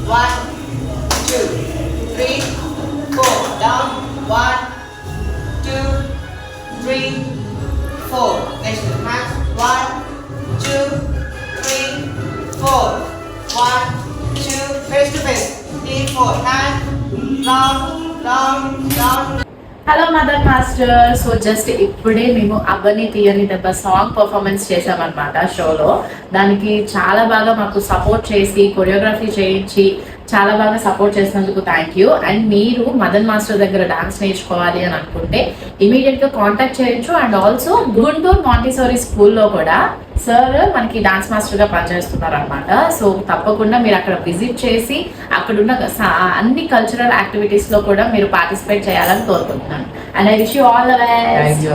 1, 2, 3, 4. Down. 1, 2, 3, 4. Next to the hands. 1, 2, 3, 4. 1, 2. Face to face. 3, 4. Hand. Round, round, round. Hello mother master. So just ఇప్పుడే మేము అవ్వని తీయని దెబ్బ song performance చేసామన్నమాట షోలో. దానికి చాలా బాగా మాకు సపోర్ట్ చేసి కొరియోగ్రఫీ చేయించి చాలా బాగా సపోర్ట్ చేసినందుకు థ్యాంక్ యూ. అండ్ మీరు మదన్ మాస్టర్ దగ్గర డాన్స్ నేర్చుకోవాలి అని అనుకుంటే ఇమీడియట్ గా కాంటాక్ట్ చేయొచ్చు. అండ్ ఆల్సో గుంటూరు మాంటిసోరీ స్కూల్లో కూడా సార్ మనకి డాన్స్ మాస్టర్ గా పనిచేస్తున్నారు అనమాట. సో తప్పకుండా మీరు అక్కడ విజిట్ చేసి అక్కడున్న అన్ని కల్చరల్ యాక్టివిటీస్ లో కూడా మీరు పార్టిసిపేట్ చేయాలని కోరుకుంటున్నాను. And I wish you all the best.